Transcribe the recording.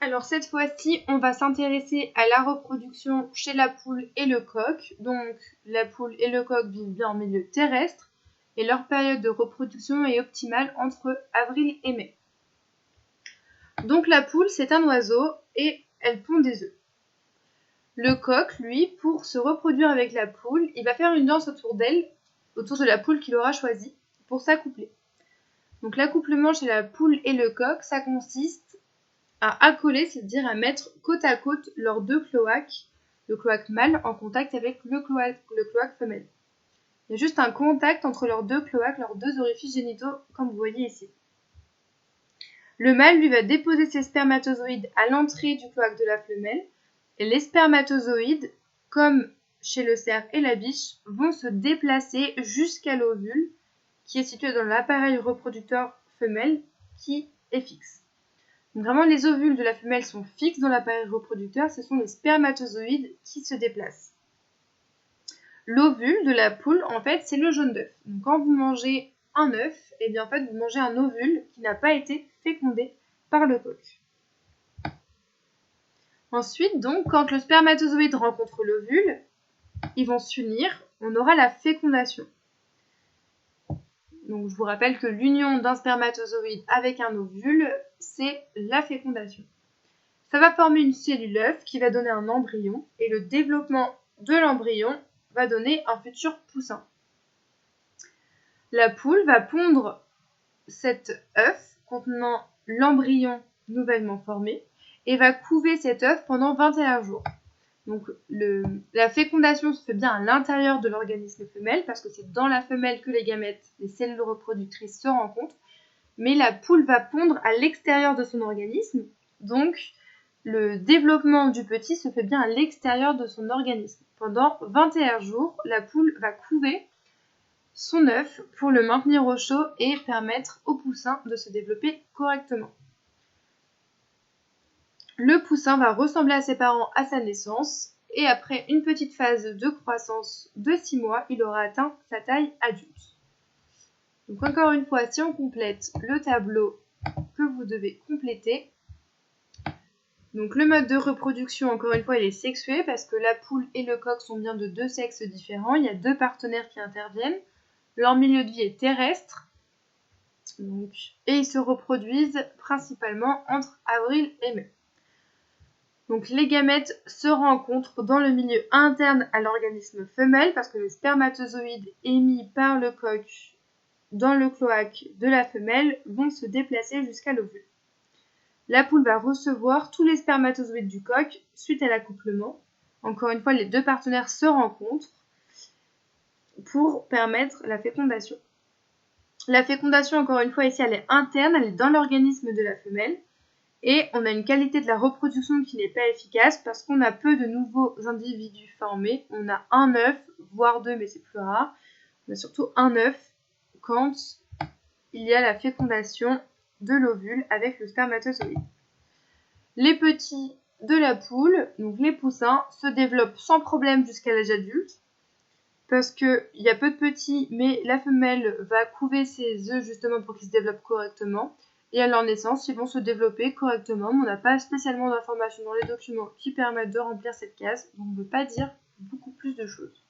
Alors cette fois-ci, on va s'intéresser à la reproduction chez la poule et le coq. Donc la poule et le coq vivent bien en milieu terrestre et leur période de reproduction est optimale entre avril et mai. Donc la poule, c'est un oiseau et elle pond des œufs. Le coq, lui, pour se reproduire avec la poule, il va faire une danse autour d'elle, autour de la poule qu'il aura choisie, pour s'accoupler. Donc l'accouplement chez la poule et le coq, ça consiste à accoler, c'est-à-dire à mettre côte à côte leurs deux cloaques, le cloaque mâle en contact avec le cloaque femelle. Il y a juste un contact entre leurs deux cloaques, leurs deux orifices génitaux, comme vous voyez ici. Le mâle, lui, va déposer ses spermatozoïdes à l'entrée du cloaque de la femelle, et les spermatozoïdes, comme chez le cerf et la biche, vont se déplacer jusqu'à l'ovule, qui est situé dans l'appareil reproducteur femelle, qui est fixe. Donc vraiment, les ovules de la femelle sont fixes dans l'appareil reproducteur, ce sont les spermatozoïdes qui se déplacent. L'ovule de la poule, en fait, c'est le jaune d'œuf. Donc quand vous mangez un œuf, eh bien en fait, vous mangez un ovule qui n'a pas été fécondé par le coq. Ensuite, donc, quand le spermatozoïde rencontre l'ovule, ils vont s'unir, on aura la fécondation. Donc je vous rappelle que l'union d'un spermatozoïde avec un ovule, c'est la fécondation. Ça va former une cellule œuf qui va donner un embryon et le développement de l'embryon va donner un futur poussin. La poule va pondre cet œuf contenant l'embryon nouvellement formé et va couver cet œuf pendant 21 jours. Donc la fécondation se fait bien à l'intérieur de l'organisme femelle parce que c'est dans la femelle que les gamètes, les cellules reproductrices se rencontrent, mais la poule va pondre à l'extérieur de son organisme, donc le développement du petit se fait bien à l'extérieur de son organisme. Pendant 21 jours, la poule va couver son œuf pour le maintenir au chaud et permettre au poussin de se développer correctement. Le poussin va ressembler à ses parents à sa naissance et après une petite phase de croissance de 6 mois, il aura atteint sa taille adulte. Donc encore une fois, si on complète le tableau que vous devez compléter, donc le mode de reproduction, encore une fois, il est sexué parce que la poule et le coq sont bien de deux sexes différents. Il y a deux partenaires qui interviennent. Leur milieu de vie est terrestre. Et ils se reproduisent principalement entre avril et mai. Donc les gamètes se rencontrent dans le milieu interne à l'organisme femelle parce que les spermatozoïdes émis par le coq dans le cloaque de la femelle vont se déplacer jusqu'à l'ovule. La poule va recevoir tous les spermatozoïdes du coq suite à l'accouplement. Encore une fois, les deux partenaires se rencontrent pour permettre la fécondation. La fécondation, encore une fois, ici, elle est interne, elle est dans l'organisme de la femelle. Et on a une qualité de la reproduction qui n'est pas efficace parce qu'on a peu de nouveaux individus formés. On a un œuf, voire deux, mais c'est plus rare. On a surtout un œuf quand il y a la fécondation de l'ovule avec le spermatozoïde. Les petits de la poule, donc les poussins, se développent sans problème jusqu'à l'âge adulte parce qu'il y a peu de petits, mais la femelle va couver ses œufs justement pour qu'ils se développent correctement. Et à leur naissance, ils vont se développer correctement. Mais on n'a pas spécialement d'informations dans les documents qui permettent de remplir cette case, donc on ne peut pas dire beaucoup plus de choses.